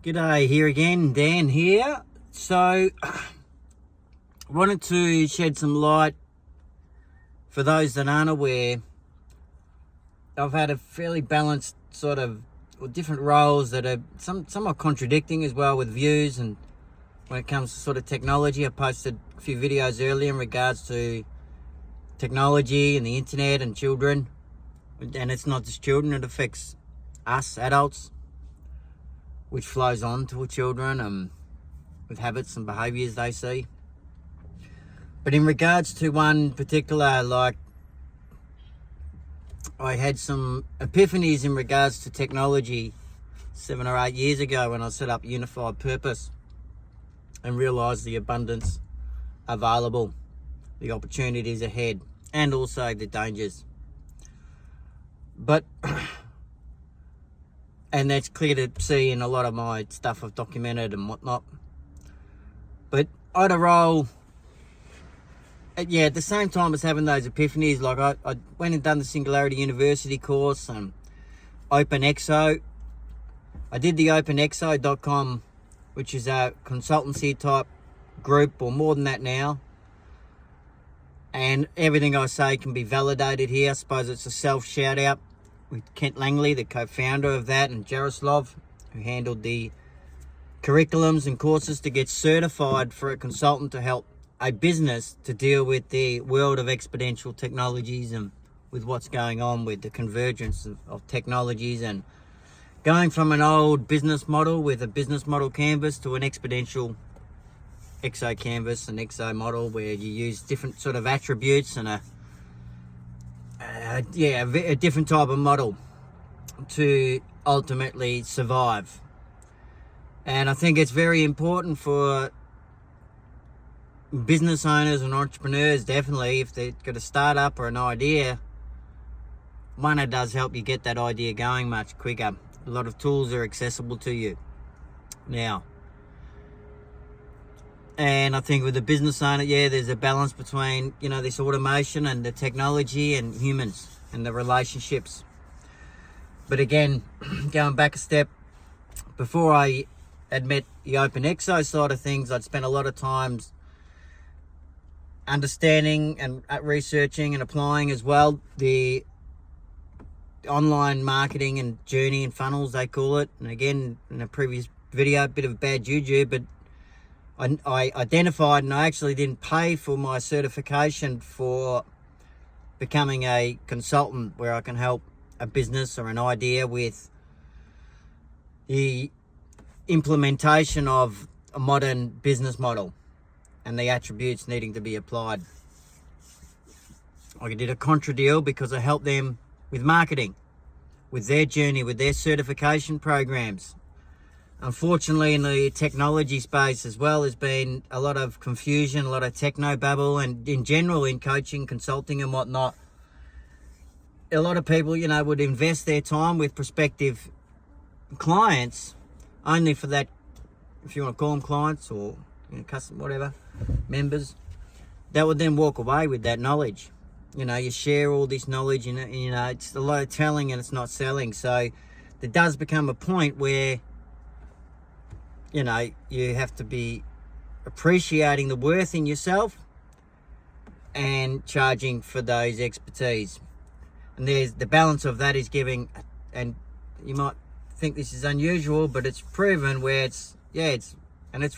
G'day, here again, Dan here. So, wanted to shed some light for those that aren't aware. I've had a fairly balanced sort of different roles that are somewhat contradicting as well with views, and when it comes to sort of technology. I posted a few videos earlier in regards to technology and the internet and children, and it's not just children, it affects us adults, which flows on to children with habits and behaviours they see. But in regards to one particular, I had some epiphanies in regards to technology 7 or 8 years ago when I set up Unified Purpose and realised the abundance available, the opportunities ahead, and also the dangers. But and that's clear to see in a lot of my stuff I've documented and whatnot. But I had a role, at the same time as having those epiphanies. Like I went and done the Singularity University course and OpenExO. I did the OpenExO.com, which is a consultancy type group, or more than that now. And everything I say can be validated here. I suppose it's a self shout out with Kent Langley, the co-founder of that, and Jaroslav, who handled the curriculums and courses to get certified for a consultant to help a business to deal with the world of exponential technologies and with what's going on with the convergence of technologies, and going from an old business model with a business model canvas to an exponential exo canvas and exo model where you use different sort of attributes and a different type of model to ultimately survive. And I think it's very important for business owners and entrepreneurs, definitely, if they've got a startup or an idea, one, it does help you get that idea going much quicker. A lot of tools are accessible to you now. And I think with the business owner, there's a balance between, this automation and the technology and humans and the relationships. But again, going back a step, before I had met the OpenExO side of things, I'd spent a lot of time understanding and researching and applying as well the online marketing and journey and funnels, they call it. And again, in a previous video, a bit of bad juju, but I identified, and I actually didn't pay for my certification for becoming a consultant where I can help a business or an idea with the implementation of a modern business model and the attributes needing to be applied. I did a Contra deal because I helped them with marketing, with their journey, with their certification programs. Unfortunately, in the technology space as well, there's been a lot of confusion, a lot of techno babble, and in general in coaching, consulting and whatnot, a lot of people, would invest their time with prospective clients only for that, if you want to call them clients or custom, whatever, members, that would then walk away with that knowledge. You share all this knowledge, and it's a lot of telling and it's not selling. So there does become a point where you have to be appreciating the worth in yourself and charging for those expertise. And there's the balance of that is giving, and you might think this is unusual, but it's proven where it's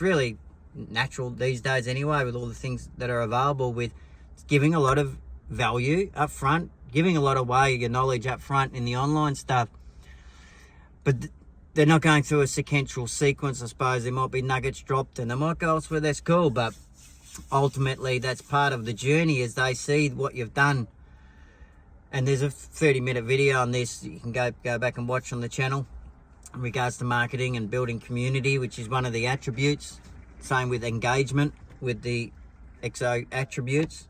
really natural these days anyway, with all the things that are available, with giving a lot of value up front, giving a lot away your knowledge up front in the online stuff. But they're not going through a sequential sequence, I suppose. There might be nuggets dropped and they might go elsewhere, that's cool, but ultimately that's part of the journey as they see what you've done. And there's a 30-minute video on this you can go back and watch on the channel in regards to marketing and building community, which is one of the attributes. Same with engagement with the EXO attributes.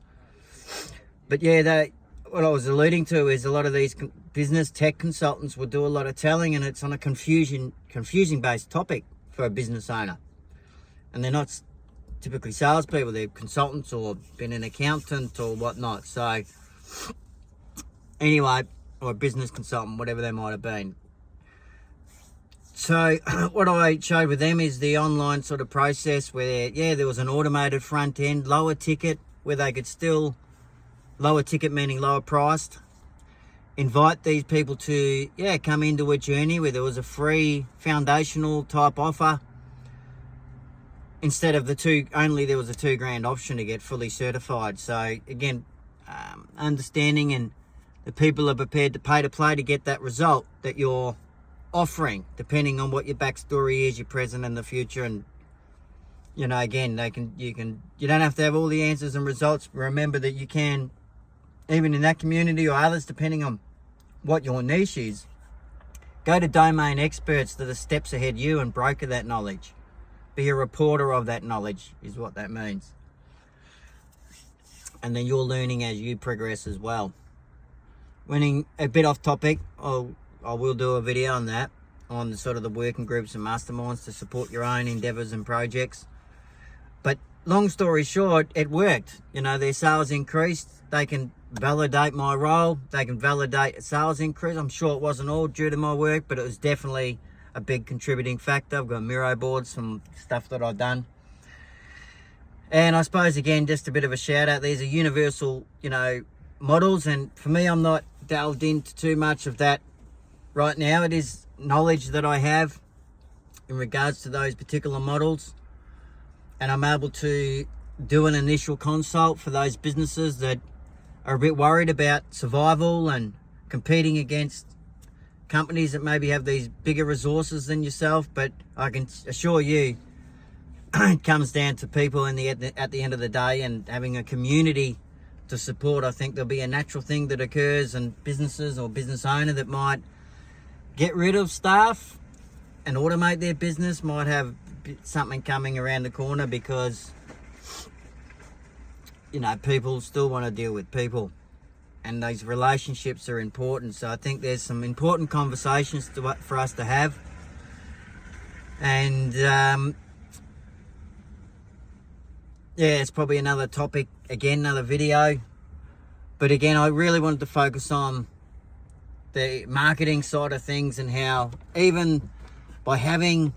But what I was alluding to is a lot of these business tech consultants will do a lot of telling, and it's on a confusing based topic for a business owner. And they're not typically salespeople, they're consultants or been an accountant or whatnot. So anyway, or a business consultant, whatever they might have been. So what I showed with them is the online sort of process where, yeah, there was an automated front end, lower ticket, where they could still, lower ticket meaning lower priced, invite these people to, yeah, come into a journey where there was a free foundational type offer. Instead of the there was a $2,000 option to get fully certified. So again, understanding and the people are prepared to pay to play to get that result that you're offering, depending on what your backstory is, your present and the future. And you know, again, you don't have to have all the answers and results. Remember that you can, even in that community or others, depending on what your niche is, go to domain experts that are steps ahead you and broker that knowledge. Be a reporter of that knowledge is what that means. And then you're learning as you progress as well. Winning a bit off topic, I will do a video on that, on the sort of the working groups and masterminds to support your own endeavors and projects. But long story short, it worked. You know, their sales increased. They can validate my role. They can validate a sales increase. I'm sure it wasn't all due to my work, but it was definitely a big contributing factor. I've got Miro boards, some stuff that I've done. And I suppose, again, just a bit of a shout out. These are universal, you know, models. And for me, I'm not delved into too much of that right now. It is knowledge that I have in regards to those particular models. And I'm able to do an initial consult for those businesses that are a bit worried about survival and competing against companies that maybe have these bigger resources than yourself. But I can assure you, it comes down to people at the end of the day, and having a community to support. I think there'll be a natural thing that occurs, and businesses or business owner that might get rid of staff and automate their business might have something coming around the corner, because you know, people still want to deal with people, and those relationships are important. So I think there's some important conversations for us to have. And yeah, it's probably another topic, again, another video. But again, I really wanted to focus on the marketing side of things, and how even by having,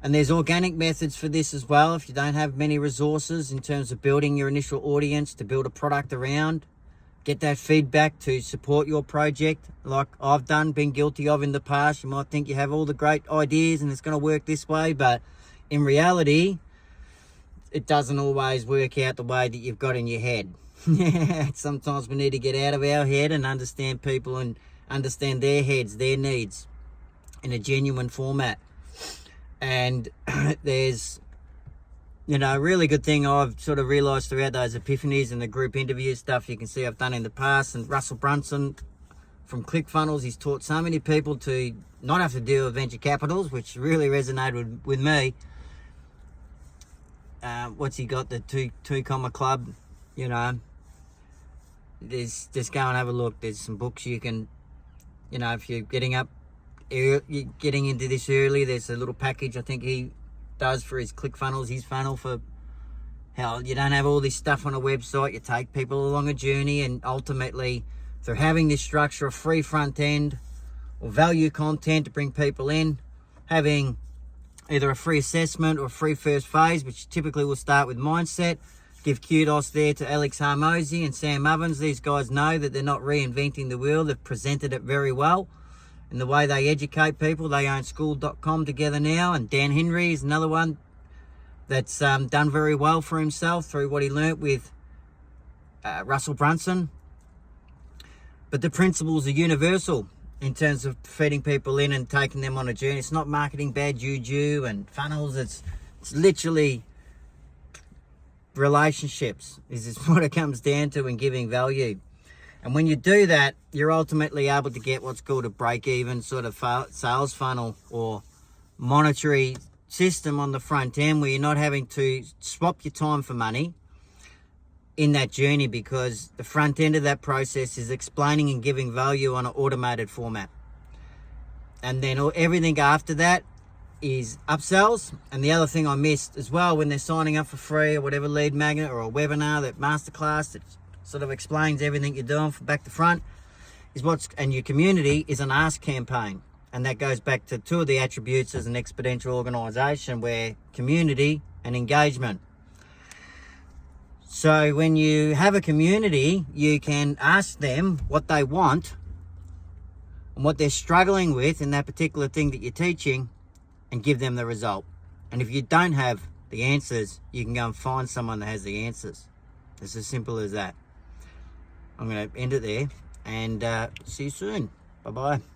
and there's organic methods for this as well, if you don't have many resources in terms of building your initial audience to build a product around, get that feedback to support your project, like I've been guilty of in the past. You might think you have all the great ideas and it's going to work this way, but in reality, it doesn't always work out the way that you've got in your head. Sometimes we need to get out of our head and understand people and understand their heads, their needs in a genuine format. And there's, you know, a really good thing I've sort of realised throughout those epiphanies and the group interview stuff you can see I've done in the past. And Russell Brunson from ClickFunnels, he's taught so many people to not have to deal with venture capitals, which really resonated with me. What's he got? The two comma club, you know. Just go and have a look. There's some books you can, you know, if you're getting into this early, there's a little package I think he does for his ClickFunnels, his funnel, for how you don't have all this stuff on a website. You take people along a journey, and ultimately through having this structure of free front end or value content to bring people in, having either a free assessment or a free first phase, which typically will start with mindset. Give kudos there to Alex Harmozy and Sam Ovens. These guys know that they're not reinventing the wheel. They've presented it very well in the way they educate people. They own school.com together now, and Dan Henry is another one that's done very well for himself through what he learnt with Russell Brunson. But the principles are universal in terms of feeding people in and taking them on a journey. It's not marketing bad juju and funnels. It's literally relationships is what it comes down to, and giving value. And when you do that, you're ultimately able to get what's called a break-even sort of sales funnel or monetary system on the front end, where you're not having to swap your time for money in that journey, because the front end of that process is explaining and giving value on an automated format. And then everything after that is upsells. And the other thing I missed as well, when they're signing up for free or whatever lead magnet or a webinar, that masterclass that sort of explains everything you're doing from back to front, is and your community is an ask campaign. And that goes back to two of the attributes as an exponential organization, where community and engagement. So when you have a community, you can ask them what they want and what they're struggling with in that particular thing that you're teaching, and give them the result. And if you don't have the answers, you can go and find someone that has the answers. It's as simple as that. I'm going to end it there, and see you soon. Bye-bye.